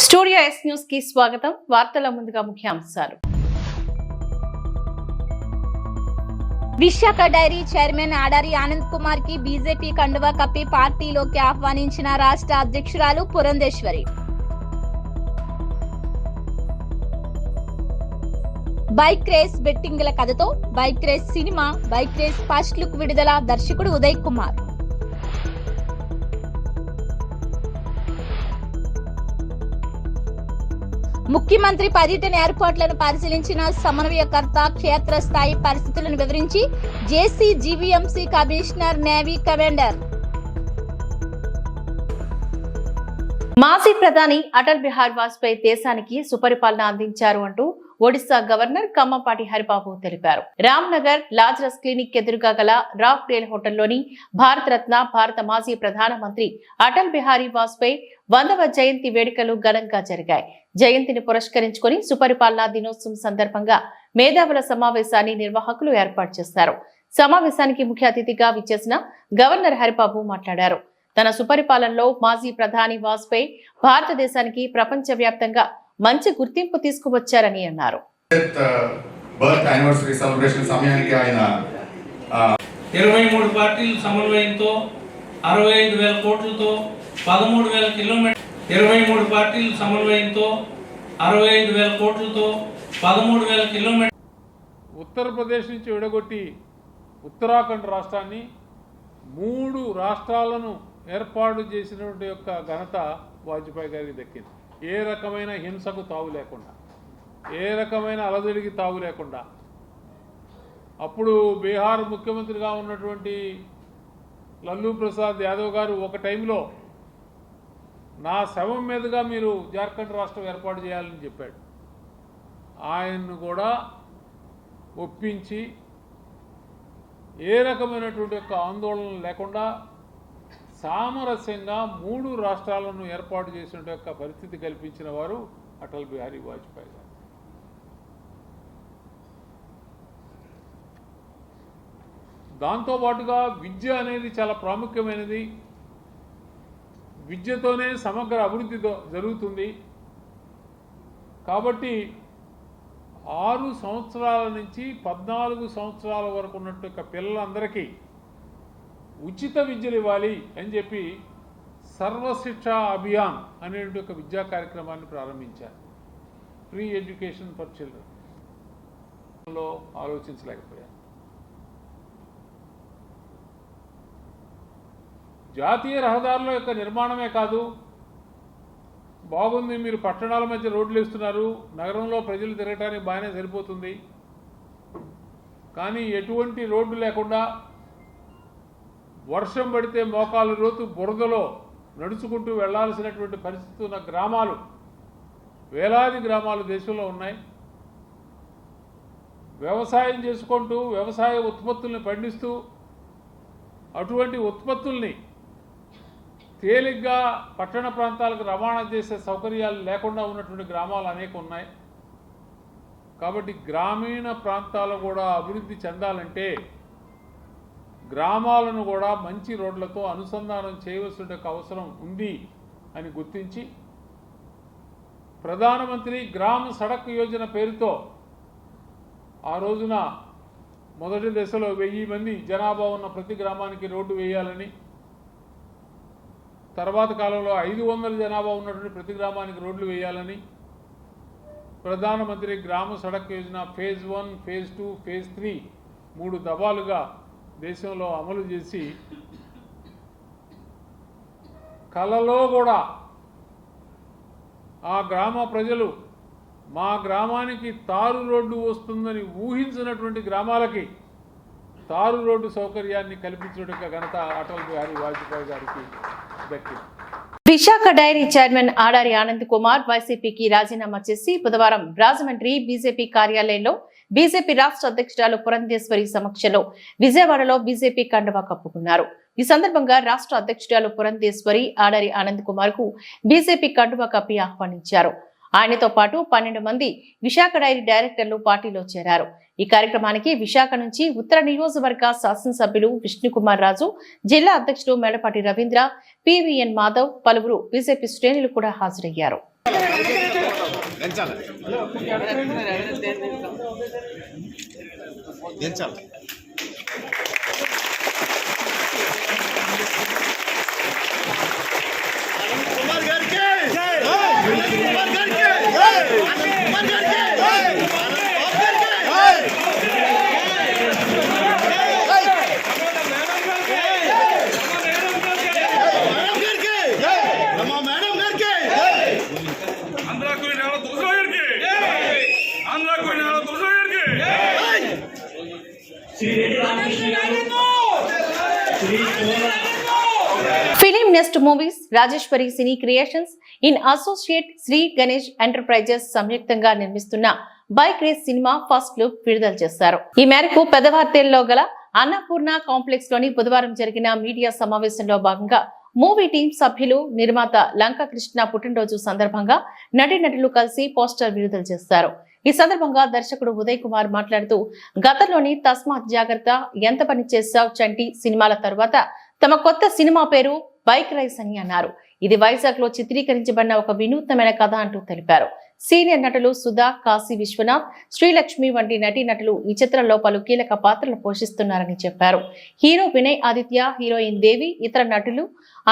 Studio yes news కి స్వాగతం. వార్తల ముందుగా ముఖ్యాంశాలు. విశాఖ డైరీ చైర్మన్ ఆడారి ఆనంద్ కుమార్ కి బీజేపీ కండువా కప్పి పార్టీలోకి ఆహ్వానించిన రాష్ట్ర అధ్యక్షురాలు పురంధేశ్వరి. బైక్ రేస్ బెట్టింగ్ల కథతో bike race cinema bike race first look విడుదల. దర్శకుడు ఉదయ్ కుమార్. ముఖ్యమంత్రి పర్యటన ఏర్పాట్లను పరిశీలించిన సమన్వయకర్త క్షేత్రస్థాయి పరిస్థితులను వివరించి జేసీ జీవీఎంసీ కమిషనర్ నేవీ కమాండర్. మాజీ ప్రధాని అటల్ బిహారీ వాజ్పేయి దేశానికి సుపరిపాలన అందించారు అంటూ ఒడిశా గవర్నర్ కమ్మపాటి హరిబాబు తెలిపారు. రామ్నగర్ లాజరస్ క్లినిక్ ఎదురుగా గల రాక్ డేల్ హోటల్లోని భారతరత్న భారత మాజీ ప్రధానమంత్రి అటల్ బిహారీ వాజ్పేయి 100వ జయంతి వేడుకలు ఘనంగా జరిగాయి. జయంతిని పురస్కరించుకుని సుపరిపాలనా దినోత్సవం సందర్భంగా మేధావుల సమావేశాన్ని నిర్వాహకులు ఏర్పాటు చేశారు. సమావేశానికి ముఖ్య అతిథిగా విచ్చేసిన గవర్నర్ హరిబాబు మాట్లాడారు. తన సుపరిపాలనలో మాజీ ప్రధాని వాజ్పేయి భారతదేశానికి ప్రపంచ వ్యాప్తంగా మంచి గుర్తింపు తీసుకువచ్చారని అన్నారు. 23 పార్టీల సమన్వయంతో 65,000 కోట్లతో 13,000 కిలోమీటర్లు 23 పార్టీల సమన్వయంతో 65,000 కోట్లతో 13,000 కిలోమీటర్లు ఉత్తరప్రదేశ్ నుంచి విడగొట్టి ఉత్తరాఖండ్ రాష్ట్రాన్ని 3 రాష్ట్రాలను ఏర్పాటు చేసినటువంటి యొక్క ఘనత వాజ్పేయి గారికి దక్కింది. ఏ రకమైన హింసకు తావు లేకుండా, ఏ రకమైన అలజడికి తావు లేకుండా, అప్పుడు బీహార్ ముఖ్యమంత్రిగా ఉన్నటువంటి లల్లూ ప్రసాద్ యాదవ్ గారు ఒక టైంలో నా శవం మీదుగా మీరు జార్ఖండ్ రాష్ట్రం ఏర్పాటు చేయాలని చెప్పాడు. ఆయన్ను కూడా ఒప్పించి ఏ రకమైనటువంటి యొక్క ఆందోళన లేకుండా సామరస్యంగా 3 రాష్ట్రాలను ఏర్పాటు చేసిన యొక్క పరిస్థితి కల్పించిన వారు అటల్ బిహారీ వాజ్పేయి గారు. దాంతోపాటుగా విద్య అనేది చాలా ప్రాముఖ్యమైనది. విద్యతోనే సమగ్ర అభివృద్ధి జరుగుతుంది. కాబట్టి 6 సంవత్సరాల నుంచి 14 సంవత్సరాల వరకు ఉన్నట్టు పిల్లలందరికీ ఉచిత విద్యలు ఇవ్వాలి అని చెప్పి సర్వశిక్ష అభియాన్ అనేటువంటి ఒక విద్యా కార్యక్రమాన్ని ప్రారంభించారు. ఫ్రీ ఎడ్యుకేషన్ ఫర్ చిల్డ్రన్ లో ఆలోచించలేకపోయారు. జాతీయ రహదారుల యొక్క నిర్మాణమే కాదు, బాగుంది, మీరు పట్టణాల మధ్య రోడ్లు వేస్తున్నారు, నగరంలో ప్రజలు తిరగటానికి బాగానే సరిపోతుంది, కానీ ఎటువంటి రోడ్డు లేకుండా వర్షం పడితే మోకాలు లోతు బురదలో నడుచుకుంటూ వెళ్లాల్సినటువంటి పరిస్థితి ఉన్న గ్రామాలు, వేలాది గ్రామాలు దేశంలో ఉన్నాయి. వ్యవసాయం చేసుకుంటూ వ్యవసాయ ఉత్పత్తుల్ని పండిస్తూ అటువంటి ఉత్పత్తుల్ని తేలిగ్గా పట్టణ ప్రాంతాలకు రవాణా చేసే సౌకర్యాలు లేకుండా ఉన్నటువంటి గ్రామాలు అనేక ఉన్నాయి. కాబట్టి గ్రామీణ ప్రాంతాలు కూడా అభివృద్ధి చెందాలంటే గ్రామాలను కూడా మంచి రోడ్లతో అనుసంధానం చేయవలసిన అవసరం ఉంది అని గుర్తించి ప్రధానమంత్రి గ్రామ సడక్ యోజన పేరుతో ఆ రోజున మొదటి దశలో 1000 మంది జనాభా ఉన్న ప్రతి గ్రామానికి రోడ్డు వేయాలని, తర్వాత కాలంలో 500 జనాభా ఉన్నటువంటి ప్రతి గ్రామానికి రోడ్లు వేయాలని ప్రధానమంత్రి గ్రామ Sadak Yojana phase 1, phase 2, phase 3 3 దఫాలుగా దేశంలో అమలు చేసి కలలో కూడా ఆ గ్రామ ప్రజలు మా గ్రామానికి తారు రోడ్డు వస్తుందని ఊహించినటువంటి గ్రామాలకి తారు రోడ్డు సౌకర్యాన్ని కల్పించడం ఘనత అటల్ బిహారీ వాజ్పేయి గారికి దక్కింది. విశాఖ డైరీ చైర్మన్ ఆడారి ఆనంద్ కుమార్ వైసీపీకి రాజీనామా చేసి బుధవారం రాజమండ్రి బీజేపీ కార్యాలయంలో బీజేపీ రాష్ట్ర అధ్యక్షురాలు పురంధేశ్వరి సమక్షంలో విజయవాడలో బీజేపీ కండువా కప్పుకున్నారు. ఈ సందర్భంగా రాష్ట్ర అధ్యక్షురాలు పురంధేశ్వరి ఆడారి ఆనంద్ కుమార్ కు బీజేపీ కండువా కప్పి ఆహ్వానించారు. ఆయనతో పాటు 12 మంది విశాఖ డైరీ డైరెక్టర్లు పార్టీలో చేరారు. ఈ కార్యక్రమానికి విశాఖ నుంచి ఉత్తర నియోజకవర్గ శాసనసభ్యులు విష్ణుకుమార్ రాజు, జిల్లా అధ్యక్షుడు మేడపాటి రవీంద్ర, పివిఎన్ మాధవ్, పలువురు బీజేపీ శ్రేణులు కూడా హాజరయ్యారు. Film nest movies, Rajeshwari cine creations in associate Sri Ganesh enterprises సంయుక్తంగా నిర్మిస్తున్న bike race cinema first look విడుదల చేశారు. ఈ మేరకు పెదవార్తెల్లో గల అన్నపూర్ణ కాంప్లెక్స్ లోని బుధవారం జరిగిన మీడియా సమావేశంలో భాగంగా మూవీ టీం సభ్యులు, నిర్మాత లంకా కృష్ణ పుట్టినరోజు సందర్భంగా నటీనటులు కలిసి పోస్టర్ విడుదల చేశారు. ఈ సందర్భంగా దర్శకుడు ఉదయ్ కుమార్ మాట్లాడుతూ, గతంలోని తస్మాత్ జాగ్రత్త, ఎంత పని చేశావ్ చంటి సినిమాల తరువాత తమ కొత్త సినిమా పేరు బైక్ రైస్ అని అన్నారు. ఇది వైజాగ్ లో చిత్రీకరించబడిన ఒక వినూత్నమైన కథ అంటూ తెలిపారు. సీనియర్ నటులు సుధా, కాశీ విశ్వనాథ్, శ్రీలక్ష్మి వంటి నటీనటులు ఈ చిత్రంలో పలు కీలక పాత్రలు పోషిస్తున్నారని చెప్పారు. హీరో వినయ్ ఆదిత్య, హీరోయిన్ దేవి, ఇతర నటులు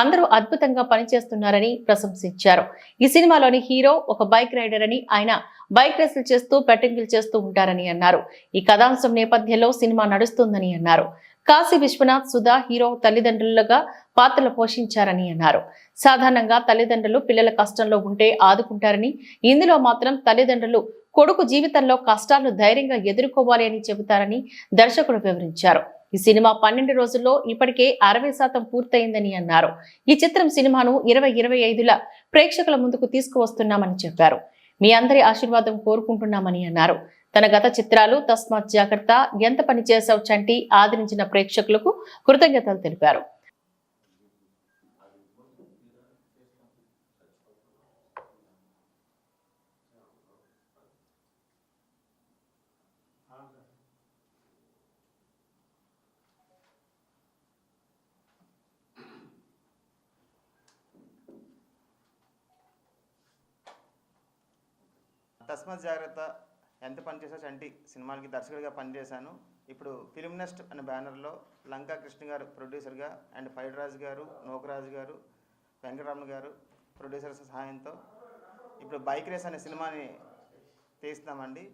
అందరూ అద్భుతంగా పనిచేస్తున్నారని ప్రశంసించారు. ఈ సినిమాలోని హీరో ఒక బైక్ రైడర్ అని, ఆయన బైక్ రేసులు చేస్తూ బెట్టింగులు చేస్తూ ఉంటారని అన్నారు. ఈ కథాంశం నేపథ్యంలో సినిమా నడుస్తుందని అన్నారు. కాశీ విశ్వనాథ్, సుధా హీరో తల్లిదండ్రులుగా పాత్రలు పోషించారని అన్నారు. సాధారణంగా తల్లిదండ్రులు పిల్లల కష్టంలో ఉంటే ఆదుకుంటారని, ఇందులో మాత్రం తల్లిదండ్రులు కొడుకు జీవితంలో కష్టాలను ధైర్యంగా ఎదుర్కోవాలి అని చెబుతారని దర్శకుడు వివరించారు. ఈ సినిమా 12 రోజుల్లో ఇప్పటికే 60% పూర్తయిందని అన్నారు. ఈ చిత్రం సినిమాను 2025 ప్రేక్షకుల ముందుకు తీసుకువస్తున్నామని చెప్పారు. మీ అందరి ఆశీర్వాదం కోరుకుంటున్నామని అన్నారు. తన గత చిత్రాలు తస్మాత్ జాగ్రత్త, ఎంత పని చేశావ్ చంటి ఆదరించిన ప్రేక్షకులకు కృతజ్ఞతలు తెలిపారు. తస్మాత్ జాగ్రత్త, ఎంత పనిచేసా చంటి సినిమాలకి దర్శకుడిగా పనిచేశాను. ఇప్పుడు ఫిలిం నెస్ట్ అనే బ్యానర్లో లంకా కృష్ణ గారు ప్రొడ్యూసర్గా అండ్ ఫైడ్ రాజు గారు, నోకరాజు గారు, వెంకటరమణ గారు ప్రొడ్యూసర్స్ సహాయంతో ఇప్పుడు బైక్ రేస్ అనే సినిమాని తీస్తున్నామండి.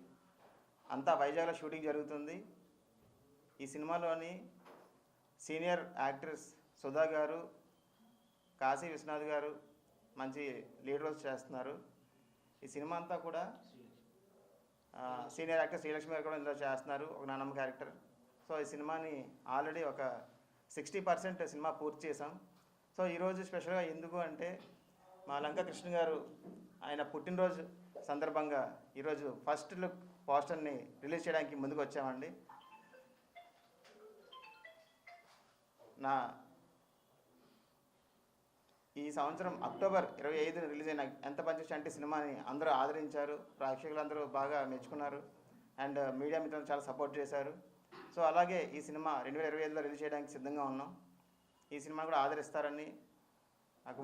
అంతా వైజాగ్లో షూటింగ్ జరుగుతుంది. ఈ సినిమాలోని సీనియర్ యాక్టర్స్ సుధా గారు, కాశీ విశ్వనాథ్ గారు మంచి లీడ్ రోల్స్ చేస్తున్నారు. ఈ సినిమా అంతా కూడా సీనియర్ యాక్టర్ శ్రీలక్ష్మి గారు కూడా ఇందులో చేస్తున్నారు, ఒక నానమ్మ క్యారెక్టర్. సో ఈ సినిమాని ఆల్రెడీ ఒక 60% సినిమా పూర్తి చేసాం. సో ఈరోజు స్పెషల్గా ఎందుకు అంటే మా లంకా కృష్ణ గారు ఆయన పుట్టినరోజు సందర్భంగా ఈరోజు ఫస్ట్ లుక్ పోస్టర్ని రిలీజ్ చేయడానికి ముందుకు వచ్చామండి. ఈ సంవత్సరం అక్టోబర్ 25 రిలీజ్ అయిన ఎంత పనిచేసా అంటే సినిమాని అందరూ ఆదరించారు, ప్రేక్షకులందరూ బాగా మెచ్చుకున్నారు అండ్ మీడియా మిత్రులు చాలా సపోర్ట్ చేశారు. సో అలాగే ఈ సినిమా 2025లో రిలీజ్ చేయడానికి సిద్ధంగా ఉన్నాం. ఈ సినిమా కూడా ఆదరిస్తారని, నాకు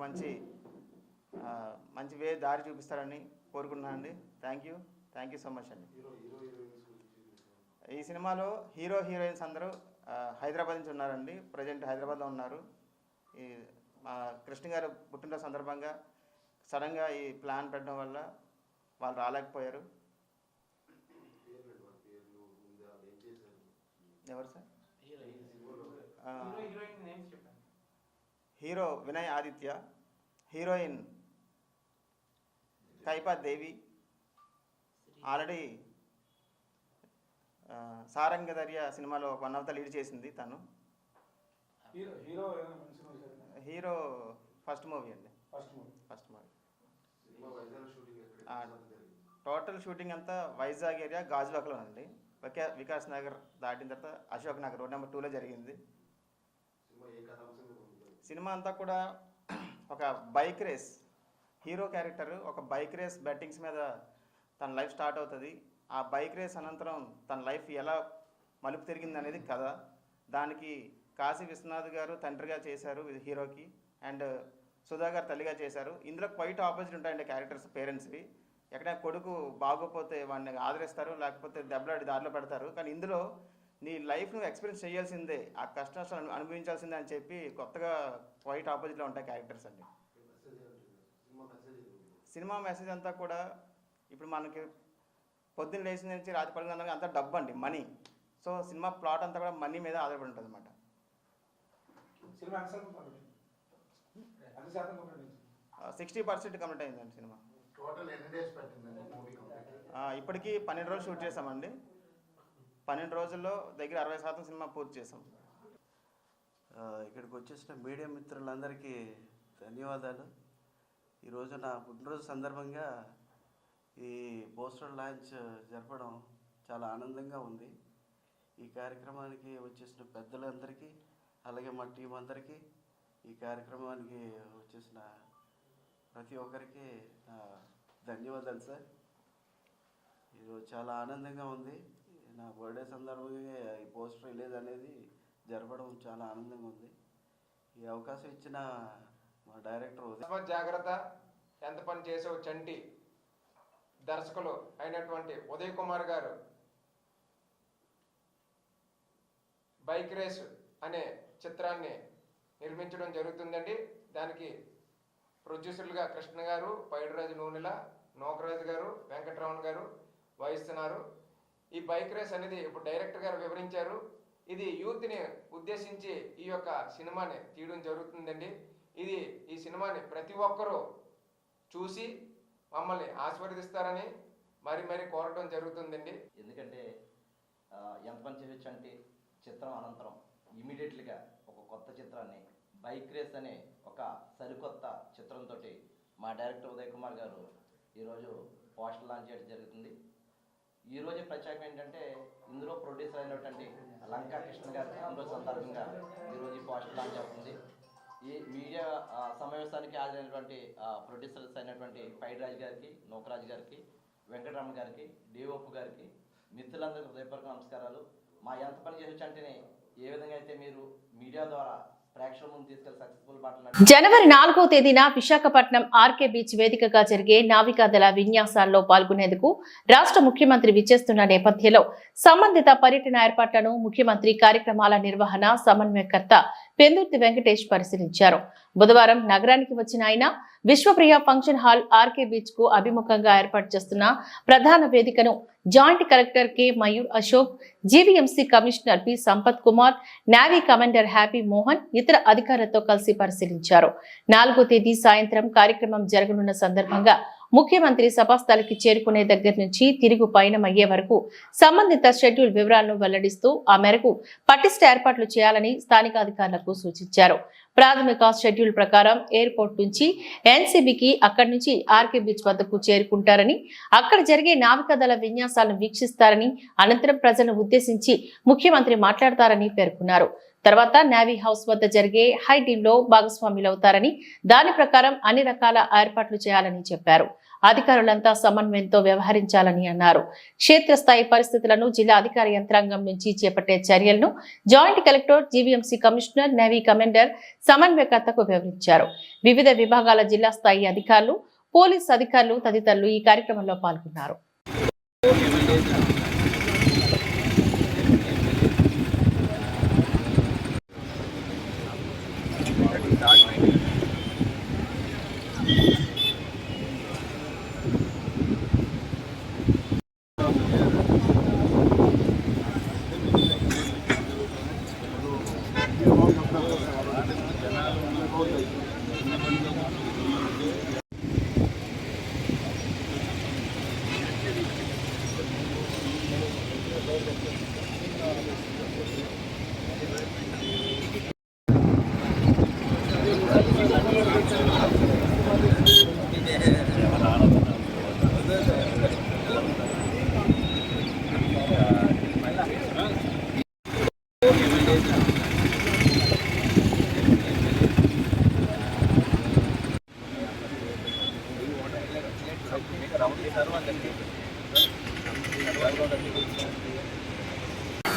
మంచి దారి చూపిస్తారని కోరుకుంటున్నానండి. థ్యాంక్ యూ సో మచ్ అండి. ఈ సినిమాలో హీరో హీరోయిన్స్ అందరూ హైదరాబాద్ నుంచి ఉన్నారండి. ప్రజెంట్ హైదరాబాద్లో ఉన్నారు. ఈ కృష్ణ గారు పుట్టినరోజు సందర్భంగా సడన్గా ఈ ప్లాన్ పెట్టడం వల్ల వాళ్ళు రాలేకపోయారు. ఎవరు sir? Hero Vinay Aditya, heroine Kaipa Devi, already Sarangadharya సినిమాలో 1 ఆఫ్ ద లీడ్ చేసింది తను. హీరో ఫస్ట్ మూవీ అండి. ఫస్ట్ మూవీ టోటల్ షూటింగ్ అంతా వైజాగ్ ఏరియా గాజువాకలో అండి. వికాస్ నగర్ దాటిన తర్వాత అశోక్ నగర్ రోడ్ నెంబర్ 2లో జరిగింది. సినిమా అంతా కూడా ఒక బైక్ రేస్, హీరో క్యారెక్టర్ ఒక బైక్ రేస్ బెట్టింగ్స్ మీద తన లైఫ్ స్టార్ట్ అవుతుంది. ఆ బైక్ రేస్ అనంతరం తన లైఫ్ ఎలా మలుపు తిరిగింది అనేది కథ. దానికి కాశీ విశ్వనాథ్ గారు తండ్రిగా చేశారు హీరోకి, అండ్ సుధా గారు తల్లిగా చేశారు. ఇందులో క్వైట్ ఆపోజిట్ ఉంటాయండి క్యారెక్టర్స్ పేరెంట్స్వి. ఎక్కడైనా కొడుకు బాగోపోతే వాడిని ఆదరిస్తారు, లేకపోతే దెబ్బలాడి దారిలో పెడతారు. కానీ ఇందులో నీ లైఫ్ నువ్వు ఎక్స్పీరియన్స్ చేయాల్సిందే, ఆ కష్టాలను అనుభవించాల్సిందే అని చెప్పి కొత్తగా క్వైట్ ఆపోజిట్లో ఉంటాయి క్యారెక్టర్స్ అండి. సినిమా మెసేజ్ అంతా కూడా ఇప్పుడు మనకి పొద్దున్న లేచిన నుంచి రాత్రి పడుకున్న అంతా డబ్బు అండి, మనీ. సో సినిమా ప్లాట్ అంతా కూడా మనీ మీద ఆధారపడి ఉంటుంది అనమాట. 60% కంప్లీట్ అయిందండి సినిమా. ఇప్పటికీ 12 రోజులు షూట్ చేసామండి. 12 రోజుల్లో దగ్గర 60% సినిమా పూర్తి చేసాం. ఇక్కడికి వచ్చేసిన మీడియా మిత్రులందరికీ ధన్యవాదాలు. ఈరోజు నా పుట్టినరోజు సందర్భంగా ఈ పోస్టర్ లాంచ్ జరపడం చాలా ఆనందంగా ఉంది. ఈ కార్యక్రమానికి వచ్చేసిన పెద్దలందరికీ, అలాగే మా టీం అందరికీ, ఈ కార్యక్రమానికి వచ్చేసిన ప్రతి ఒక్కరికి ధన్యవాదాలు సార్. ఈరోజు చాలా ఆనందంగా ఉంది. నా బర్త్డే సందర్భంగా ఈ పోస్టర్ రిలీజ్ అనేది జరపడం చాలా ఆనందంగా ఉంది. ఈ అవకాశం ఇచ్చిన మా డైరెక్టర్ జాగ్రత్త, ఎంత పని చేసావు చంటి దర్శకులు అయినటువంటి ఉదయ్ కుమార్ గారు బైక్ రేస్ అనే చిత్రాన్ని నిర్మించడం జరుగుతుందండి. దానికి ప్రొడ్యూసర్లుగా కృష్ణ గారు, పైడిరాజు నూనెల, నోకరాజు గారు, వెంకటరమణ గారు వహిస్తున్నారు. ఈ బైక్ రేస్ అనేది ఇప్పుడు డైరెక్టర్ గారు వివరించారు. ఇది యూత్ని ఉద్దేశించి ఈ యొక్క సినిమాని తీయడం జరుగుతుందండి. ఈ సినిమాని ప్రతి ఒక్కరూ చూసి మమ్మల్ని ఆశీర్వదిస్తారని మరి కోరడం జరుగుతుందండి. ఎందుకంటే ఎంత పని చేయొచ్చు అంటే చిత్రం అనంతరం ఇమీడియట్లీగా ఒక కొత్త చిత్రాన్ని బైక్ రేస్ అనే ఒక సరికొత్త చిత్రంతో మా డైరెక్టర్ ఉదయ్ కుమార్ గారు ఈరోజు పోస్టర్ లాంచ్ చేయడం జరుగుతుంది. ఈరోజు ప్రత్యేకం ఏంటంటే ఇందులో ప్రొడ్యూసర్ అయినటువంటి లంకా కృష్ణ గారి పుట్టినరోజు సందర్భంగా ఈరోజు ఈ పోస్టర్ లాంచ్ అవుతుంది. ఈ మీడియా సమావేశానికి హాజరైనటువంటి ప్రొడ్యూసర్స్ అయినటువంటి పైడిరాజు గారికి, నోకరాజు గారికి, వెంకటరమణ గారికి, డిఓపి గారికి, మిత్రులందరికీ హృదయపూర్వక నమస్కారాలు. మా ఎంత పని చేయొచ్చు అంటేనే ఏ విధంగా అయితే మీరు మీడియా ద్వారా ప్రేక్షకుల ముందు తీసుకెళ్లి సక్సెస్ఫుల్ మాటలు. జనవరి 4వ తేదీన విశాఖపట్నం ఆర్కే బీచ్ వేదికగా జరిగే నావికాదళ విన్యాసాల్లో పాల్గొనేందుకు రాష్ట్ర ముఖ్యమంత్రి విచ్చేస్తున్న నేపథ్యంలో సంబంధిత పర్యటన ఏర్పాట్లను ముఖ్యమంత్రి కార్యక్రమాల నిర్వహణ సమన్వయకర్త పెందుర్తి వెంకటేష్ పరిశీలించారు. బుధవారం నగరానికి వచ్చిన ఆయన Vishwapriya function hall RK beach కు అభిముఖంగా ఏర్పాటు చేస్తున్న ప్రధాన వేదికను joint collector K Mayur Ashok, GVMC commissioner P Sampath Kumar, navy commander Happy Mohan ఇతర అధికారులతో కలిసి పరిశీలించారు. 4వ తేదీ సాయంత్రం కార్యక్రమం జరగనున్న సందర్భంగా ముఖ్యమంత్రి సభాస్థలికి చేరుకునే దగ్గర నుంచి తిరుగు పయనమయ్యే వరకు సంబంధిత షెడ్యూల్ వివరాలను వెల్లడిస్తూ ఆ మేరకు పటిష్ట ఏర్పాట్లు చేయాలని స్థానిక అధికారులకు సూచించారు. ప్రాథమిక షెడ్యూల్ ప్రకారం ఎయిర్పోర్ట్ నుంచి ఎన్సీబీకి, అక్కడి నుంచి ఆర్కే బీచ్ వద్దకు చేరుకుంటారని, అక్కడ జరిగే నావికాదళ విన్యాసాలను వీక్షిస్తారని, అనంతరం ప్రజలను ఉద్దేశించి ముఖ్యమంత్రి మాట్లాడతారని పేర్కొన్నారు. తర్వాత నేవీ హౌస్ వద్ద జరిగే హై టీమ్ లో భాగస్వాములవుతారని, దాని ప్రకారం అన్ని రకాల ఏర్పాట్లు చేయాలని చెప్పారు. అధికారులంతా సమన్వయంతో వ్యవహరించాలని అన్నారు. క్షేత్రస్థాయి పరిస్థితులను జిల్లా అధికార యంత్రాంగం నుంచి చేపట్టే చర్యలను joint collector, GVMC commissioner, navy commander సమన్వయకర్తకు వివరించారు. వివిధ విభాగాల జిల్లా స్థాయి అధికారులు, పోలీస్ అధికారులు తదితరులు ఈ కార్యక్రమంలో పాల్గొన్నారు.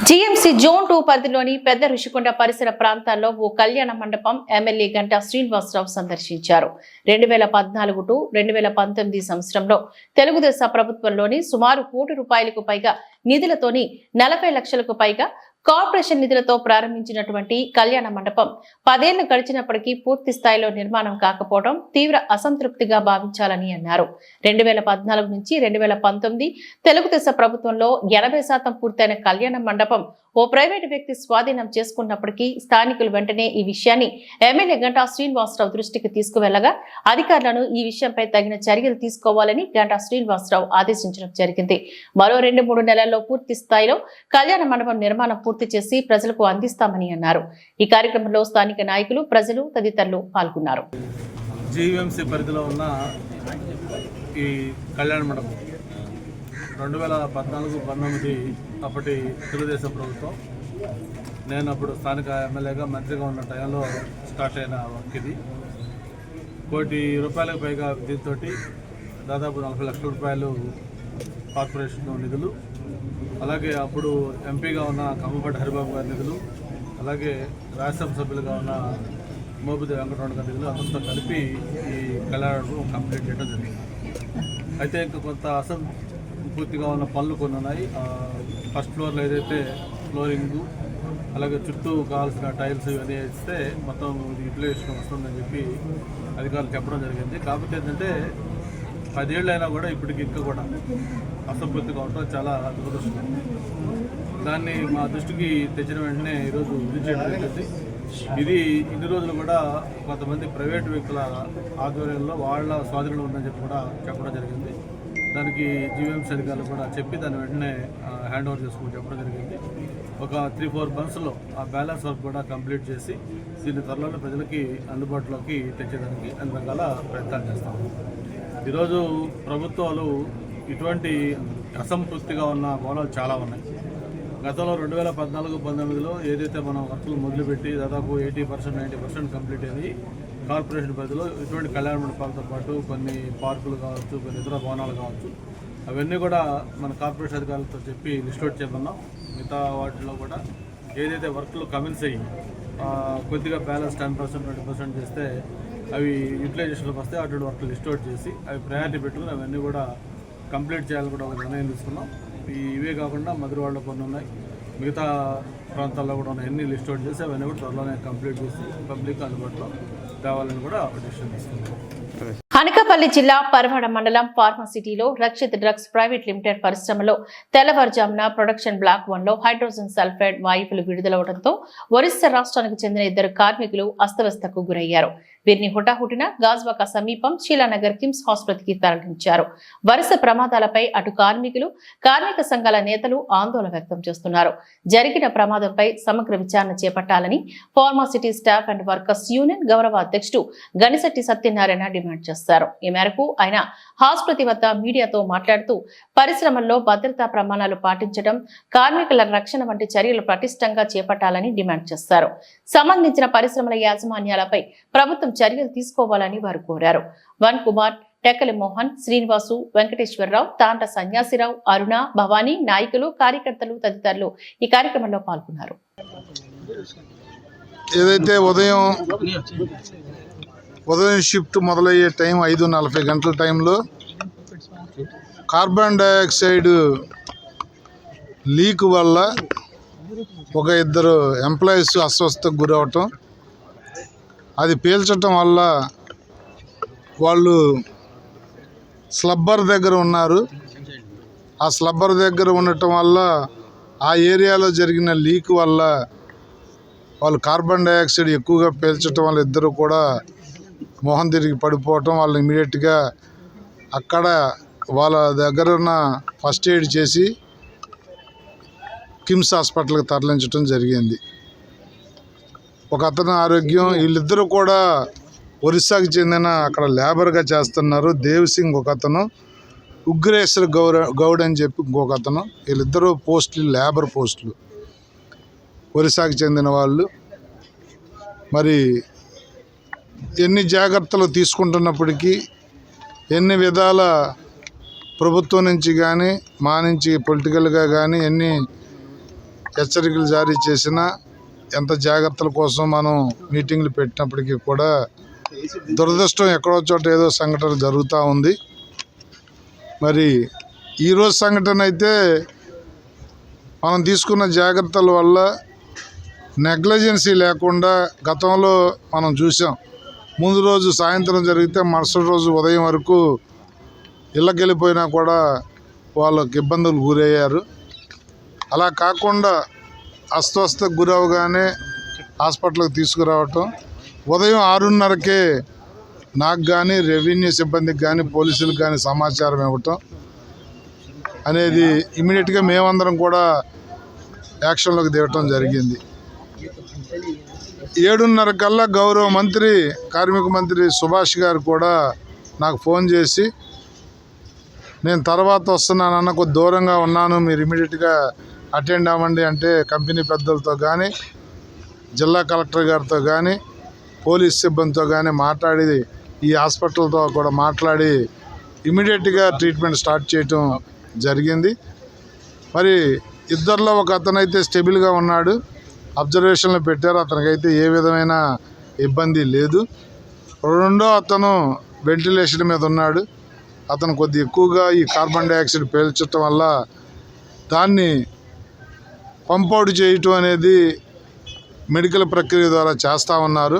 జీఎంసీ జోన్ 2 పరిధిలోని పెద్ద ఋషికొండ పరిసర ప్రాంతాల్లో ఓ కళ్యాణ మండపం ఎమ్మెల్యే గంటా శ్రీనివాసరావు సందర్శించారు. 2014 టు 2019 సంవత్సరంలో తెలుగుదేశం ప్రభుత్వంలోని సుమారు ₹1 కోటి పైగా నిధులతోని 40 లక్షలకు పైగా కార్పొరేషన్ నిధులతో ప్రారంభించినటువంటి కళ్యాణ మండపం 10 ఏళ్లు గడిచినప్పటికీ పూర్తి స్థాయిలో నిర్మాణం కాకపోవడం తీవ్ర అసంతృప్తిగా భావించాలని అన్నారు. 2014 నుంచి 2019 తెలుగుదేశం ప్రభుత్వంలో 80% పూర్తయిన కళ్యాణ మండపం ఓ ప్రైవేటు వ్యక్తి స్వాధీనం చేసుకున్నప్పటికీ స్థానికులు వెంటనే ఈ విషయాన్ని ఎమ్మెల్యే గంటా శ్రీనివాసరావు దృష్టికి తీసుకువెళ్లగా అధికారులను ఈ విషయంపై తగిన చర్యలు తీసుకోవాలని గంటా శ్రీనివాసరావు ఆదేశించడం జరిగింది. మరో 2-3 నెలల్లో పూర్తి స్థాయిలో కళ్యాణ మండపం నిర్మాణం పూర్తి చేసి ప్రజలకు అందిస్తామని అన్నారు. ఈ కార్యక్రమంలో స్థానిక నాయకులు, ప్రజలు తదితరులు పాల్గొన్నారు. జీవీఎంసీ పరిధిలో ఉన్న ఈ కళ్యాణ మండపం 2014-19 అప్పటి తెలుగుదేశం ప్రభుత్వం, నేను అప్పుడు స్థానిక ఎమ్మెల్యేగా మంత్రిగా ఉన్న టైంలో స్టార్ట్ అయిన వర్క్ ఇది. ₹1 కోటి పైగా దీంతో దాదాపు ₹40 లక్షల కార్పొరేషన్ నిధులు, అలాగే అప్పుడు ఎంపీగా ఉన్న కమ్మపాటి హరిబాబు గారి నిధులు, అలాగే రాజ్యసభ సభ్యులుగా ఉన్న మోపిదేవి వెంకటరమణ గారి నిధులు అందరితో కలిపి ఈ కళ్యాణం కంప్లీట్ చేయడం జరిగింది. అయితే ఇంకా కొంత అసంపూర్తిగా ఉన్న పనులు కొన్ని ఉన్నాయి. ఫస్ట్ ఫ్లోర్లో ఏదైతే ఫ్లోరింగు, అలాగే చుట్టూ కావాల్సిన టైల్స్ ఇవన్నీ వేస్తే మొత్తం యూటిలైజేషన్ వస్తుందని చెప్పి అధికారులు చెప్పడం జరిగింది. కాకపోతే ఏంటంటే 10 ఏళ్ళు అయినా కూడా ఇప్పటికి ఇంకా కూడా అసంపూర్తిగా ఉండటం చాలా దురదృష్టం. దాన్ని మా దృష్టికి తెచ్చిన వెంటనే ఈరోజు విజిట్ చేయడం జరిగింది. ఇది ఇన్ని రోజులు కూడా కొంతమంది ప్రైవేటు వ్యక్తుల ఆధ్వర్యంలో వాళ్ళ స్వాధీనంలో ఉందని చెప్పి కూడా చెప్పడం జరిగింది. దానికి జీవీఎంసీ అధికారులు కూడా చెప్పి దాన్ని వెంటనే హ్యాండ్ ఓవర్ చేసుకుని చెప్పడం జరిగింది. ఒక 3-4 monthsలో ఆ బ్యాలెన్స్ వర్క్ కూడా కంప్లీట్ చేసి దీన్ని త్వరలో ప్రజలకి అందుబాటులోకి తెచ్చేదానికి అన్ని రకాల ప్రయత్నాలు చేస్తాము. ఈరోజు ప్రభుత్వాలు ఇటువంటి అసంతృప్తిగా ఉన్న కోణాలు చాలా ఉన్నాయి. గతంలో 2014-19లో ఏదైతే మనం వర్కులు మొదలుపెట్టి దాదాపు 80%-90% కంప్లీట్ అయ్యి కార్పొరేషన్ పరిధిలో ఇటువంటి కళ్యాణ మండపాలతో పాటు కొన్ని పార్కులు కావచ్చు, కొన్ని ఇతర భవనాలు కావచ్చు, అవన్నీ కూడా మన కార్పొరేషన్ అధికారులతో చెప్పి లిస్ట్ అవుట్ చేయమన్నాం. మిగతా వాటిలో కూడా ఏదైతే వర్కులు కమెన్స్ అయ్యి కొద్దిగా బ్యాలెన్స్ 10%-20% చేస్తే అవి యూటిలైజేషన్లోకి వస్తే అటువంటి వర్కులు లిస్ట్ అవుట్ చేసి అవి ప్రయారిటీ పెట్టుకుని అవన్నీ కూడా కంప్లీట్ చేయాలని కూడా ఒక నిర్ణయం తీసుకున్నాం. ఇవే కాకుండా మధురవాడలో కొన్ని ఉన్నాయి, మిగతా ప్రాంతాల్లో కూడా ఉన్నాయి. అన్ని లిస్ట్ అవుట్ చేసి అవన్నీ కూడా త్వరలోనే కంప్లీట్ చేసి పబ్లిక్ అందుబాటులో తేవాలని కూడా డిసిషన్ తీసుకున్నాం. అనకాపల్లి జిల్లా పరవాడ మండలం ఫార్మాసిటీలో రక్షిత్ డ్రగ్స్ ప్రైవేట్ లిమిటెడ్ పరిశ్రమలో తెల్లవారుజామున ప్రొడక్షన్ బ్లాక్ 1లో హైడ్రోజన్ సల్ఫైడ్ వాయువులు విడుదలవడంతో ఒరిస్సా రాష్ట్రానికి చెందిన 2 కార్మికులు అస్తవ్యస్తకు గురయ్యారు. వీరిని హుటాహుటిన గాజ్వాక సమీపం శీలానగర్ కిమ్స్ హాస్పిటల్కి తరలించారు. వరుస ప్రమాదాలపై అటు కార్మికులు, కార్మిక సంఘాల నేతలు ఆందోళన వ్యక్తం చేస్తున్నారు. జరిగిన ప్రమాదంపై సమగ్ర విచారణ చేపట్టాలని pharma city staff and workers union గౌరవ అధ్యక్షుడు గణిశెట్టి సత్యనారాయణ డిమాండ్ చేశారు. ఈ మేరకు ఆయన హాస్పిటల్ వద్ద మీడియాతో మాట్లాడుతూ పరిశ్రమల్లో భద్రతా ప్రమాణాలు పాటించడం, కార్మికుల రక్షణ వంటి చర్యలు పటిష్టంగా చేపట్టాలని డిమాండ్ చేశారు. సంబంధించిన పరిశ్రమల యాజమాన్యాలపై ప్రభుత్వం చర్యలు తీసుకోవాలని వారు కోరారు. వన్ కుమార్, టెక్కలి మోహన్, శ్రీనివాసు, వెంకటేశ్వరరావు, తాంట సన్యాసిరావు, అరుణ, భవానీ, నాయకులు, కార్యకర్తలు తదితరులు ఈ కార్యక్రమంలో పాల్గొన్నారు. ఏదైతే ఉదయం షిఫ్ట్ మొదలయ్యే టైం 5:40 గంటల టైంలో కార్బన్ డైఆక్సైడ్ లీక్ వల్ల ఒక 2 ఎంప్లాయీస్ అస్వస్థతకు గురవటం, అది పీల్చటం వల్ల వాళ్ళు స్లబ్బర్ దగ్గర ఉన్నారు. ఆ స్లబ్బర్ దగ్గర ఉండటం వల్ల ఆ ఏరియాలో జరిగిన లీక్ వల్ల వాళ్ళు కార్బన్ డైఆక్సైడ్ ఎక్కువగా పీల్చటం వల్ల 2 కూడా మొహం తిరిగి పడిపోవటం, వాళ్ళు ఇమీడియట్గా అక్కడ వాళ్ళ దగ్గర ఉన్న ఫస్ట్ ఎయిడ్ చేసి కిమ్స్ హాస్పిటల్కి తరలించడం జరిగింది. ఒక అతని ఆరోగ్యం, వీళ్ళిద్దరూ కూడా ఒరిస్సాకి చెందిన అక్కడ లేబర్గా చేస్తున్నారు. దేవ్ సింగ్ ఒక అతను, ఉగ్రేశ్వర్ గౌడ్ అని చెప్పి ఇంకొక అతను. వీళ్ళిద్దరూ లేబర్ పోస్టులు, ఒరిస్సాకి చెందిన వాళ్ళు. మరి ఎన్ని జాగ్రత్తలు తీసుకుంటున్నప్పటికీ, ఎన్ని విధాల ప్రభుత్వం నుంచి కానీ మా నుంచి పొలిటికల్గా కానీ ఎన్ని హెచ్చరికలు జారీ చేసినా, ఎంత జాగ్రత్తల కోసం మనం మీటింగ్లు పెట్టినప్పటికీ కూడా దురదృష్టం ఎక్కడో చోట ఏదో సంఘటన జరుగుతూ ఉంది. మరి ఈరోజు సంఘటన అయితే మనం తీసుకున్న జాగ్రత్తల వల్ల నెగ్లిజెన్సీ లేకుండా గతంలో మనం చూసాం. ముందు రోజు సాయంత్రం జరిగితే మరుసటి రోజు ఉదయం వరకు ఇళ్ళకి వెళ్ళిపోయినా కూడా వాళ్ళకి ఇబ్బందులు గురయ్యారు. అలా కాకుండా అస్వస్థకు గురవగానే హాస్పిటల్కి తీసుకురావటం, ఉదయం 6:30కే నాకు కానీ, రెవెన్యూ సిబ్బందికి కానీ, పోలీసులకు కానీ సమాచారం ఇవ్వటం అనేది ఇమీడియట్గా మేమందరం కూడా యాక్షన్లోకి దిగటం జరిగింది. 7:30 కల్లా గౌరవ మంత్రి, కార్మిక మంత్రి సుభాష్ గారు కూడా నాకు ఫోన్ చేసి, నేను తర్వాత వస్తున్నానన్న, కొద్ది దూరంగా ఉన్నాను, మీరు ఇమీడియట్గా అటెండ్ అవ్వండి అంటే కంపెనీ పెద్దలతో కానీ, జిల్లా కలెక్టర్ గారితో కానీ, పోలీస్ సిబ్బందితో కానీ మాట్లాడి, ఈ హాస్పిటల్తో కూడా మాట్లాడి ఇమీడియట్గా ట్రీట్మెంట్ స్టార్ట్ చేయటం జరిగింది. మరి ఇద్దరిలో ఒక అతనైతే స్టెబుల్గా ఉన్నాడు, అబ్జర్వేషన్లో పెట్టారు, అతనికైతే ఏ విధమైన ఇబ్బంది లేదు. రెండో అతను వెంటిలేషన్ మీద ఉన్నాడు. అతను కొద్ది ఎక్కువగా ఈ కార్బన్ డైఆక్సైడ్ పీల్చడం వల్ల దాన్ని పంపౌట్ చేయటం అనేది మెడికల్ ప్రక్రియ ద్వారా చేస్తూ ఉన్నారు.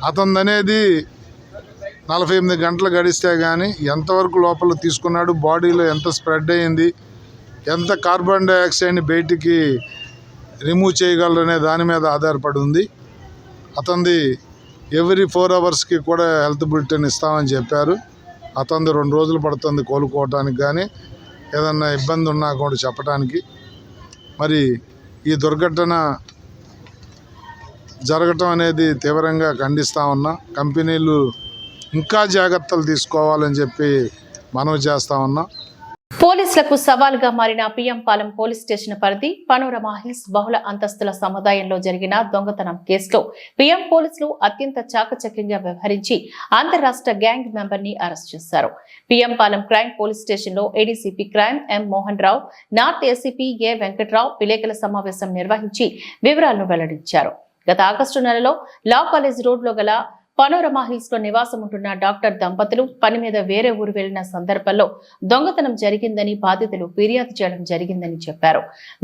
అతను అనేది 48 గంటలు గడిస్తే కానీ ఎంతవరకు లోపల తీసుకున్నాడు, బాడీలో ఎంత స్ప్రెడ్ అయ్యింది, ఎంత కార్బన్ డైఆక్సైడ్ని బయటికి రిమూవ్ చేయగలరనే దాని మీద ఆధారపడి ఉంది. అతనిది ఎవ్రీ 4 అవర్స్కి కూడా హెల్త్ బులెటిన్ ఇస్తామని చెప్పారు. అతనిది 2 రోజులు పడుతుంది కోలుకోవటానికి, కానీ ఏదన్నా ఇబ్బంది ఉన్నా కూడా చెప్పడానికి. మరి ఈ దుర్ఘటన జరగటం అనేది తీవ్రంగా ఖండిస్తూ ఉన్నా. కంపెనీలు ఇంకా జాగ్రత్తలు తీసుకోవాలని చెప్పి మనవి చేస్తూ ఉన్నా. పోలీసులకు సవాల్గా మారిన పిఎం పాలెం పోలీస్ స్టేషన్ పరిధి పనోరమా హిల్స్ బహుళ అంతస్తుల సముదాయంలో జరిగిన దొంగతనం కేసులో పిఎం పోలీసులు అత్యంత చాకచక్యంగా వ్యవహరించి అంతర్రాష్ట్ర గ్యాంగ్ మెంబర్ ని అరెస్ట్ చేశారు. PM Palem crime police station లో ADCP crime M Mohan Rao, north ACP A Venkatrao విలేకరుల సమావేశం నిర్వహించి వివరాలను వెల్లడించారు. గత ఆగస్టు నెలలో లా కాలేజ్ రోడ్ లో గల పనోరమా హిల్స్ లో నివాసం ఉంటున్న డాక్టర్ దంపతులు పని మీద వేరే ఊరు వెళ్లిన సందర్భంలో దొంగతనం జరిగిందని బాధితులు ఫిర్యాదు చేయడం జరిగిందని చెప్పారు.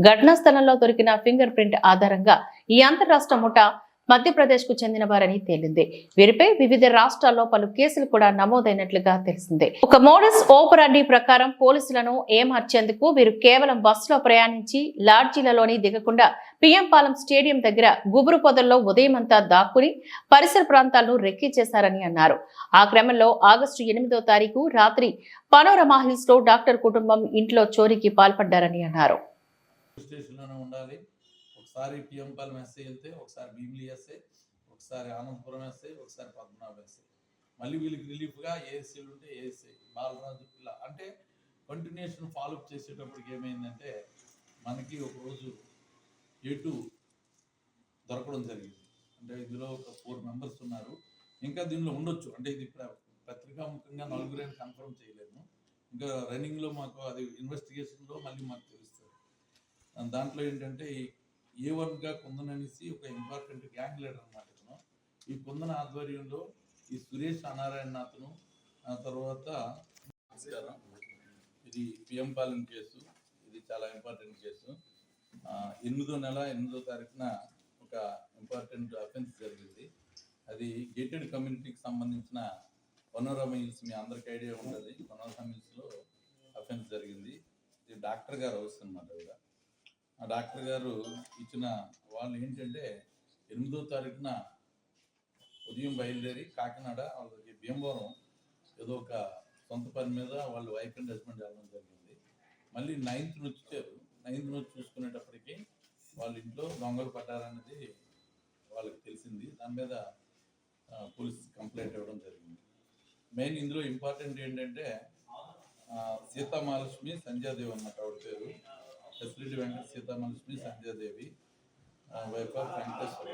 ఘటనా స్థలంలో దొరికిన ఫింగర్ ప్రింట్ ఆధారంగా ఈ అంతర్రాష్ట్ర ముఠా మధ్యప్రదేశ్ కు చెందిన వారని తేలింది. వీరిపై వివిధ రాష్ట్రాల్లో పలు కేసులు కూడా నమోదైనట్లుగా తెలిసింది. ఒక మోడస్ ఓపరాండి ప్రకారం పోలీసులను ఏమార్చేందుకు వీరు కేవలం బస్సులో ప్రయాణించి లాడ్జీలలోని దిగకుండా పిఎం పాలెం స్టేడియం దగ్గర గుబురు పొదల్లో ఉదయమంతా దాక్కుని పరిసర ప్రాంతాలను రెక్కీ చేశారని అన్నారు. ఆ క్రమంలో ఆగస్టు 8వ తారీఖు రాత్రి పనోరమా హిల్స్ లో డాక్టర్ కుటుంబం ఇంట్లో చోరీకి పాల్పడ్డారని అన్నారు. ఒకసారి పిఎం పాలెం ఎస్ఐ వెళ్తే, ఒకసారి భీమిలి ఎస్ఐ, ఒకసారి ఆనందపురం ఎస్ఐ, ఒకసారి పద్మనాభ ఎస్ఐ, మళ్ళీ వీళ్ళకి రిలీఫ్గా ఏఎస్ఐలు ఉంటే ఏఎస్ఐ, బాలరాజు, ఇలా అంటే కంటిన్యూషన్ ఫాలోఅప్ చేసేటప్పటికి ఏమైందంటే మనకి ఒకరోజు A2 దొరకడం జరిగింది. అంటే ఇందులో ఒక 4 మెంబర్స్ ఉన్నారు. ఇంకా దీనిలో ఉండొచ్చు, అంటే ఇది పత్రికాముఖంగా 4 కన్ఫర్మ్ చేయలేము. ఇంకా రన్నింగ్లో మాకు అది ఇన్వెస్టిగేషన్లో మళ్ళీ మాకు తెలుస్తుంది. దాంట్లో ఏంటంటే A1గా కుందన్ అనేసి ఒక ఇంపార్టెంట్ గ్యాంగ్ లీడర్ అన్నమాట. ఈ కుందన్ ఆధ్వర్యంలో ఈ సురేష్ అనారాయణనాథ్ను, ఆ తర్వాత ఇది పిఎం పాలెం కేసు, ఇది చాలా ఇంపార్టెంట్ కేసు. 8వ నెల 8వ తారీఖున ఒక ఇంపార్టెంట్ అఫెన్స్ జరిగింది. అది గేటెడ్ కమ్యూనిటీకి సంబంధించిన పనోరమా హిల్స్, మీ అందరికి ఐడియా ఉంటుంది. పనోరమా హిల్స్లో అఫెన్స్ జరిగింది. ఇది డాక్టర్ గారు వస్తున్నమాట. ఆ డాక్టర్ గారు ఇచ్చిన వాళ్ళు ఏంటంటే 8వ తారీఖున ఉదయం బయలుదేరి కాకినాడ వాళ్ళకి భీమవరం ఏదో ఒక సొంత పని మీద వాళ్ళు వైఫ్ అండ్ హస్బెండ్ వెళ్ళడం జరిగింది. మళ్ళీ 9th వచ్చారు. 9th చూసుకునేటప్పటికి వాళ్ళ ఇంట్లో దొంగలు పడ్డారనేది వాళ్ళకి తెలిసింది. దాని మీద పోలీస్ కంప్లైంట్ ఇవ్వడం జరిగింది. మెయిన్ ఇందులో ఇంపార్టెంట్ ఏంటంటే సీతామహాలక్ష్మి సంధ్యాదేవి అన్నమాట ఆవిడ పేరు. Facility Venkata Sitamahalakshmi Sandhya Devi, wife of Venkateswara,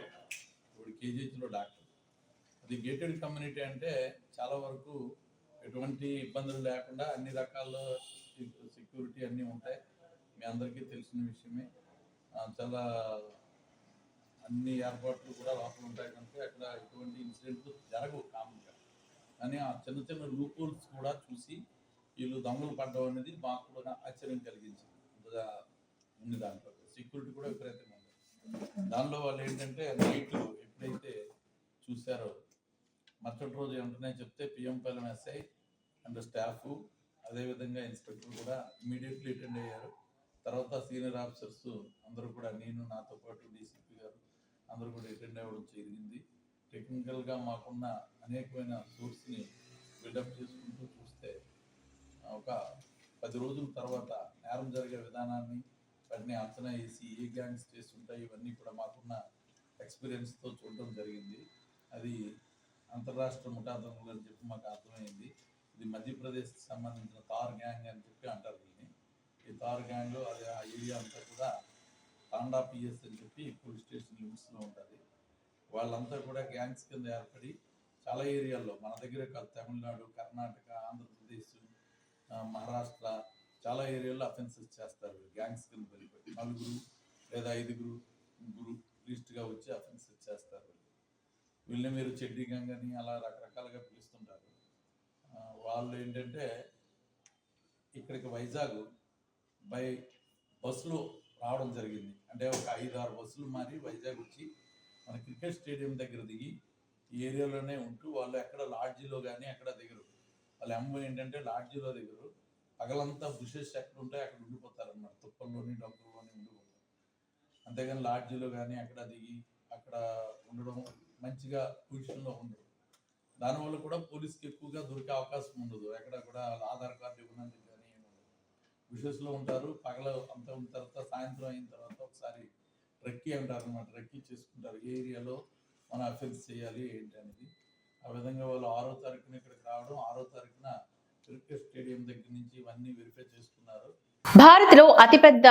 ఇప్పుడు కేజీహెచ్లో డాక్టర్. అది గేటెడ్ కమ్యూనిటీ అంటే చాలా వరకు ఎటువంటి ఇబ్బందులు లేకుండా అన్ని రకాల సెక్యూరిటీ అన్నీ ఉంటాయి. మీ అందరికీ తెలిసిన విషయమే. చాలా అన్ని ఏర్పాట్లు కూడా లోపల ఉంటాయి కనుక అక్కడ ఎటువంటి ఇన్సిడెంట్లు జరగవు కామన్గా. కానీ ఆ చిన్న చిన్న లూపోల్స్ కూడా చూసి వీళ్ళు దొంగలు పడ్డం అనేది మాకు కూడా ఆశ్చర్యం కలిగించింది. ఉంది దాంట్లో సెక్యూరిటీ కూడా విపరీతంగా ఉంది. దానిలో వాళ్ళు ఏంటంటే నైట్ ఎప్పుడైతే చూశారో మరుసటి రోజు వెంటనే చెప్తే పిఎంపాలెం ఎస్ఐ అండ్ స్టాఫ్ అదేవిధంగా ఇన్స్పెక్టర్ కూడా ఇమీడియట్లీ అటెండ్ అయ్యారు. తర్వాత సీనియర్ ఆఫీసర్స్ అందరూ కూడా, నేను నాతో పాటు డీసీపీ గారు అందరూ కూడా అటెండ్ అవ్వడం జరిగింది. టెక్నికల్గా మాకున్న అనేకమైన సోర్స్ని బిల్డప్ చేసుకుంటూ చూస్తే ఒక 10 రోజుల తర్వాత నేరం జరిగే విధానాన్ని వాటిని అంచనా వేసి ఏ గ్యాంగ్స్ చేస్తుంటాయి ఇవన్నీ కూడా మాకున్న ఎక్స్పీరియన్స్తో చూడడం జరిగింది. అది అంతర్రాష్ట్ర ముఠా దొంగలు అని చెప్పి మాకు అర్థమైంది. ఇది మధ్యప్రదేశ్కి సంబంధించిన తార్ గ్యాంగ్ అని చెప్పి అంటారు దీన్ని. ఈ తార్ గ్యాంగ్లో అది ఆ ఏరియా అంతా కూడా తాండా పిఎస్ అని చెప్పి పోలీస్ స్టేషన్ లిమిట్స్లో ఉంటుంది. వాళ్ళంతా కూడా గ్యాంగ్స్ కింద ఏర్పడి చాలా ఏరియాల్లో, మన దగ్గర కాదు, తమిళనాడు, కర్ణాటక, ఆంధ్రప్రదేశ్, మహారాష్ట్ర చాలా ఏరియాల్లో అఫెన్సెస్ చేస్తారు. గ్యాంగ్స్ కింద వెళ్ళిపోయి 4 లేదా 5 ముగ్గురు లీస్ట్గా వచ్చి అఫెన్సెస్ చేస్తారు. వీళ్ళని మీరు చెడ్డీ గ్యాంగ్ అని అలా రకరకాలుగా పిలుస్తుంటారు. వాళ్ళు ఏంటంటే ఇక్కడికి వైజాగ్ బై బస్సులో రావడం జరిగింది. అంటే ఒక 5-6 బస్సులు మారి వైజాగ్ వచ్చి మన క్రికెట్ స్టేడియం దగ్గర దిగి ఈ ఏరియాలోనే ఉంటూ వాళ్ళు ఎక్కడ లాడ్జీలో కానీ ఎక్కడ దిగరు. వాళ్ళ అమ్మ ఏంటంటే లాడ్జీలో దిగరు, పగలంతా బుషెస్ ఎక్కడ ఉంటాయి అక్కడ ఉండిపోతారన్నమాట. తుప్పల్లోని డబ్బుల్లోని ఉండిపోతారు. అంతేగాని లాడ్జీలో కానీ అక్కడ దిగి అక్కడ ఉండడం, మంచిగా పొజిషన్లో ఉండరు. దానివల్ల కూడా పోలీస్కి ఎక్కువగా దొరికే అవకాశం ఉండదు. ఎక్కడ కూడా ఆధార్ కార్డు ఇవ్వడానికి కానీ ఉండదు. బుషెస్లో ఉంటారు. పగల అంతా ఉన్న తర్వాత సాయంత్రం అయిన తర్వాత ఒకసారి రెక్కీ అంటారు అనమాట. రెక్కీ చేసుకుంటారు ఏ ఏరియాలో మనం అఫెన్స్ చేయాలి ఏంటి అనేది. ఆ విధంగా వాళ్ళు 6వ తారీఖున ఇక్కడికి రావడం, 6వ తారీఖున క్రికెట్ స్టేడియం దగ్గర నుంచి ఇవన్నీ వెరిఫై చేసుకున్నారు. భారత్లో అతిపెద్ద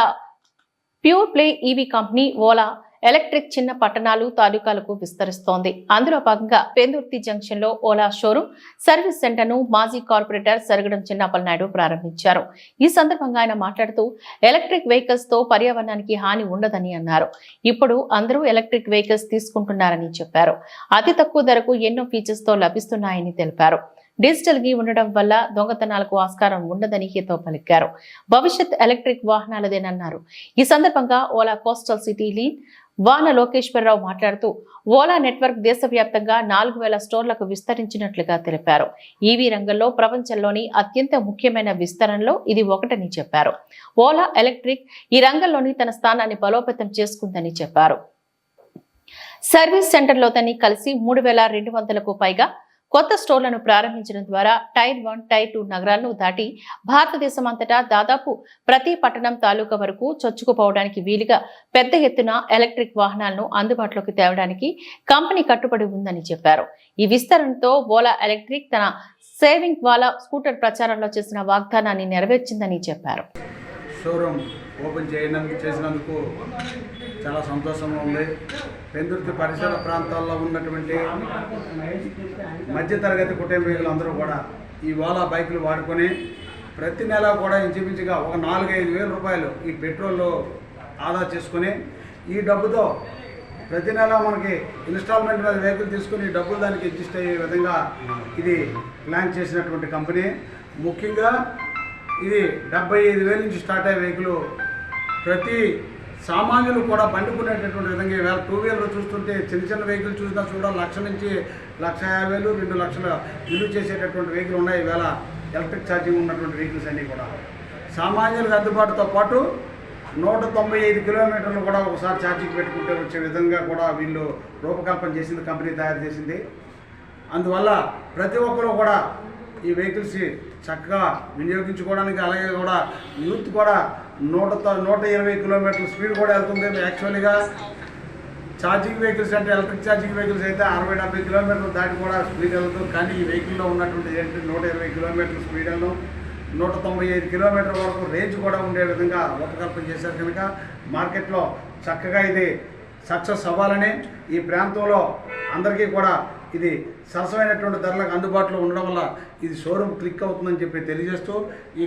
pure play EV company Ola electric చిన్న పట్టణాలు, తాలూకాలకు విస్తరిస్తోంది. అందులో భాగంగా పెందుర్తి జంక్షన్ లో ఓలా షోరూం సర్వీస్ సెంటర్ ను మాజీ కార్పొరేటర్ సరగడం చిన్నప్పలనాయుడు ప్రారంభించారు. ఈ సందర్భంగా ఆయన మాట్లాడుతూ ఎలక్ట్రిక్ వెహికల్స్ తో పర్యావరణానికి హాని ఉండదని అన్నారు. ఇప్పుడు అందరూ ఎలక్ట్రిక్ వెహికల్స్ తీసుకుంటున్నారని చెప్పారు. అతి తక్కువ ధరకు ఎన్నో ఫీచర్స్ తో లభిస్తున్నాయని తెలిపారు. డిజిటల్ గా ఉండడం వల్ల దొంగతనాలకు ఆస్కారం ఉండదని హితో పలికారు. భవిష్యత్ ఎలక్ట్రిక్ వాహనాలదేనన్నారు. ఈ సందర్భంగా ఓలా కోస్టల్ సిటీ లీడ్ వాన లోకేశ్వరరావు మాట్లాడుతూ ఓలా నెట్వర్క్ దేశవ్యాప్తంగా 4000 స్టోర్లకు విస్తరించినట్లుగా తెలిపారు. ఈవీ రంగంలో ప్రపంచంలోని అత్యంత ముఖ్యమైన విస్తరణలో ఇది ఒకటని చెప్పారు. ఓలా ఎలక్ట్రిక్ ఈ రంగంలోని తన స్థానాన్ని బలోపేతం చేసుకుందని చెప్పారు. సర్వీస్ సెంటర్లోతని కలిసి 3200కు పైగా కొత్త స్టోర్లను ప్రారంభించడం ద్వారా టైర్ 1, టైర్ 2 నగరాలను దాటి భారతదేశం అంతటా దాదాపు ప్రతి పట్టణం, తాలూకా వరకు చొచ్చుకుపోవడానికి వీలుగా పెద్ద ఎత్తున ఎలక్ట్రిక్ వాహనాలను అందుబాటులోకి తేవడానికి కంపెనీ కట్టుబడి ఉందని చెప్పారు. ఈ విస్తరణతో ఓలా ఎలక్ట్రిక్ తన సేవింగ్ వాలా స్కూటర్ ప్రచారంలో చేసిన వాగ్దానాన్ని నెరవేర్చిందని చెప్పారు. షోరూమ్ ఓపెన్ చేసినందుకు చాలా సంతోషంగా ఉంది. పెందుర్తి పరిసర ప్రాంతాల్లో ఉన్నటువంటి మధ్యతరగతి కుటుంబీకులు అందరూ కూడా ఈ ఓలా బైకులు వాడుకొని ప్రతి నెల కూడా ఇంచుమించుగా ఒక 4-5 వేల రూపాయలు ఈ పెట్రోల్లో ఆదా చేసుకొని ఈ డబ్బుతో ప్రతి నెల మనకి ఇన్స్టాల్మెంట్ మీద వెహికల్ తీసుకుని ఈ డబ్బులు దానికి అడ్జస్ట్ అయ్యే విధంగా ఇది ప్లాన్ చేసినటువంటి కంపెనీ. ముఖ్యంగా ఇది 75,000 నుంచి స్టార్ట్ అయ్యే వెహికల్ ప్రతి సామాన్యులు కూడా బండుకునేటటువంటి విధంగా ఇవాళ 2 వీలర్ చూస్తుంటే చిన్న వెహికల్ చూసినా కూడా 1,00,000 నుంచి 1,50,000, 2 లక్షల విలువ చేసేటటువంటి వెహికల్ ఉన్నాయి. ఇవాళ ఎలక్ట్రిక్ ఛార్జింగ్ ఉన్నటువంటి వెహికల్స్ అన్నీ కూడా సామాన్యులకు అందుబాటుతో పాటు 195 కిలోమీటర్లు కూడా ఒకసారి ఛార్జింగ్ పెట్టుకుంటే వచ్చే విధంగా కూడా వీళ్ళు రూపకల్పన చేసింది, కంపెనీ తయారు చేసింది. అందువల్ల ప్రతి ఒక్కరూ కూడా ఈ వెహికల్స్ చక్కగా వినియోగించుకోవడానికి, అలాగే కూడా యూత్ కూడా 120 కిలోమీటర్ల స్పీడ్ కూడా వెళ్తుంది. యాక్చువల్గా ఛార్జింగ్ వెహికల్స్ అంటే ఎలక్ట్రిక్ ఛార్జింగ్ వెహికల్స్ అయితే 60-70 కిలోమీటర్లు దాటి కూడా స్పీడ్ వెళ్తుంది. కానీ ఈ వెహికల్లో ఉన్నటువంటి ఏంటి 120 కిలోమీటర్ల స్పీడ్ వెళ్ళడం, 195 కిలోమీటర్ల వరకు రేంజ్ కూడా ఉండే విధంగా రూపకల్పన చేశారు. కనుక మార్కెట్లో చక్కగా ఇది సక్సెస్ అవ్వాలని, ఈ ప్రాంతంలో అందరికీ కూడా ఇది సరసమైనటువంటి ధరలకు అందుబాటులో ఉండడం వల్ల ఇది షోరూమ్ క్లిక్ అవుతుందని చెప్పి తెలియజేస్తూ ఈ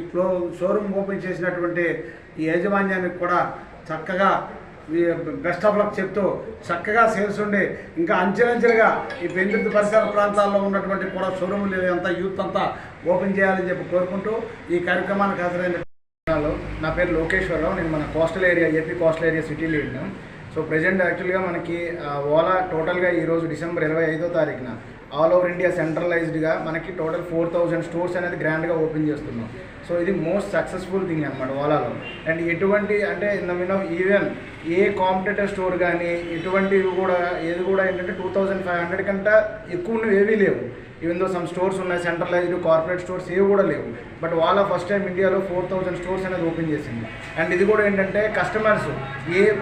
షోరూమ్ ఓపెన్ చేసినటువంటి ఈ యాజమాన్యానికి కూడా చక్కగా బెస్ట్ ఆఫ్ లక్ చెప్తూ చక్కగా సేల్స్ ఉండి ఇంకా అంచెలంచెలుగా ఈ పెందుర్తి పరిసర ప్రాంతాల్లో ఉన్నటువంటి కూడా షోరూములు అంతా యూత్ అంతా ఓపెన్ చేయాలని చెప్పి కోరుకుంటూ ఈ కార్యక్రమానికి హాజరైన నా పేరు లోకేశ్వరరావు. నేను మన coastal area AP coastal area city లీడ్ను. సో ప్రజెంట్ యాక్చువల్గా మనకి ఓలా టోటల్గా ఈరోజు డిసెంబర్ 25వ తారీఖున ఆల్ ఓవర్ ఇండియా సెంట్రలైజ్డ్గా మనకి టోటల్ 4000 స్టోర్స్ అనేది గ్రాండ్గా ఓపెన్ చేస్తున్నాం. సో ఇది మోస్ట్ సక్సెస్ఫుల్ థింగ్ అనమాట ఓలాలో. అండ్ ఎటువంటి అంటే ఈవెన్ ఏ కాంపిటేటర్ స్టోర్ కానీ ఎటువంటివి కూడా ఏది కూడా ఏంటంటే 2500 కంటే ఎక్కువ ఉన్నవి ఏవీ లేవు. ఈవెన్ దో సమ్ స్టోర్స్ ఉన్నాయి సెంట్రలైజ్డ్ కార్పొరేట్ స్టోర్స్ ఏవి కూడా లేవు. బట్ వాళ్ళ ఫస్ట్ టైం ఇండియాలో 4000 స్టోర్స్ అనేది ఓపెన్ చేసింది. అండ్ ఇది కూడా ఏంటంటే కస్టమర్స్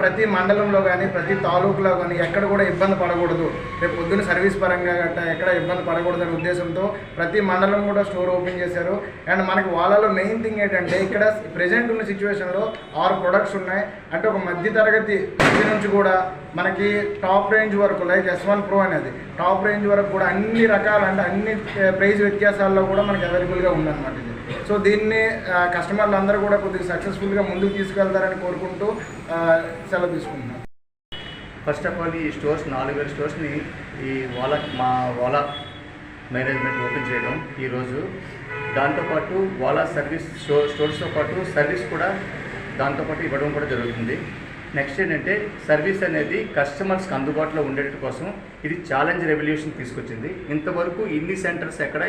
ప్రతి మండలంలో కానీ ప్రతి తాలూకులో కానీ ఎక్కడ కూడా ఇబ్బంది పడకూడదు, రేపు పొద్దున్న సర్వీస్ పరంగా గట్టా ఎక్కడ ఇబ్బంది పడకూడదు అనే ఉద్దేశంతో ప్రతి మండలం కూడా స్టోర్ ఓపెన్ చేశారు. అండ్ మనకి వాళ్ళలో మెయిన్ థింగ్ ఏంటంటే ఇక్కడ ప్రజెంట్ ఉన్న సిచ్యువేషన్లో 6 ప్రొడక్ట్స్ ఉన్నాయి. అంటే ఒక మధ్యతరగతి నుంచి కూడా మనకి టాప్ రేంజ్ వరకు లైక్ S1 Pro అనేది టాప్ రేంజ్ వరకు కూడా అన్ని రకాల అంటే అన్ని ప్రైస్ వ్యత్యాసాల్లో కూడా మనకి అవైలబుల్గా ఉందన్నమాట ఇది. సో దీన్ని కస్టమర్లు అందరూ కూడా కొద్దిగా సక్సెస్ఫుల్గా ముందుకు తీసుకెళ్తారని కోరుకుంటూ సెలవు తీసుకుంటున్నాను. ఫస్ట్ ఆఫ్ ఆల్ ఈ స్టోర్స్ 4000 స్టోర్స్ని ఈ మా ఓలా మేనేజ్మెంట్ ఓపెన్ చేయడం ఈరోజు. దాంతోపాటు ఓలా సర్వీస్ స్టోర్స్తో పాటు సర్వీస్ కూడా దాంతోపాటు ఇవ్వడం కూడా జరుగుతుంది. నెక్స్ట్ ఏంటంటే సర్వీస్ అనేది కస్టమర్స్కి అందుబాటులో ఉండేట కోసం ఇది ఛాలెంజ్ రెవల్యూషన్ తీసుకొచ్చింది. ఇంతవరకు ఇన్ని సెంటర్స్ ఎక్కడ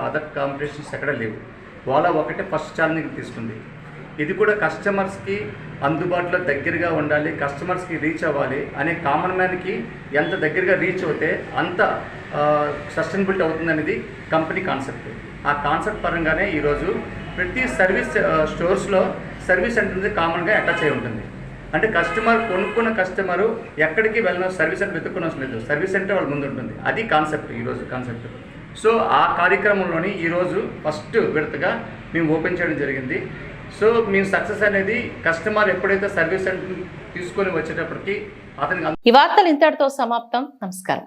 అదర్ కాంపిటీషన్స్ ఎక్కడ లేవు. ఓలా ఒకటే ఫస్ట్ ఛాలెంజ్ తీసుకుంది. ఇది కూడా కస్టమర్స్కి అందుబాటులో దగ్గరగా ఉండాలి, కస్టమర్స్కి రీచ్ అవ్వాలి అనే కామన్ మ్యాన్కి ఎంత దగ్గరగా రీచ్ అవుతే అంత సస్టైనబిలిటీ అవుతుంది అనేది కంపెనీ కాన్సెప్ట్. ఆ కాన్సెప్ట్ పరంగానే ఈరోజు ప్రతి సర్వీస్ స్టోర్స్లో సర్వీస్ సెంటర్ కామన్గా అటాచ్ అయి ఉంటుంది. అంటే కస్టమర్ కొనుక్కున్న కస్టమరు ఎక్కడికి వెళ్ళిన సర్వీస్ సెంటర్ వెతుక్కున్న అవసరం లేదు, సర్వీస్ సెంటర్ వాళ్ళ ముందు ఉంటుంది. అది కాన్సెప్ట్ ఈరోజు కాన్సెప్ట్. సో ఆ కార్యక్రమంలోని ఈరోజు ఫస్ట్ విడతగా మేము ఓపెన్ చేయడం జరిగింది. సో మేము సక్సెస్ అనేది కస్టమర్ ఎప్పుడైతే సర్వీస్ సెంటర్ తీసుకొని వచ్చేటప్పటికి అతనికి. ఈ వార్తలు ఇంతటితో సమాప్తం. నమస్కారం.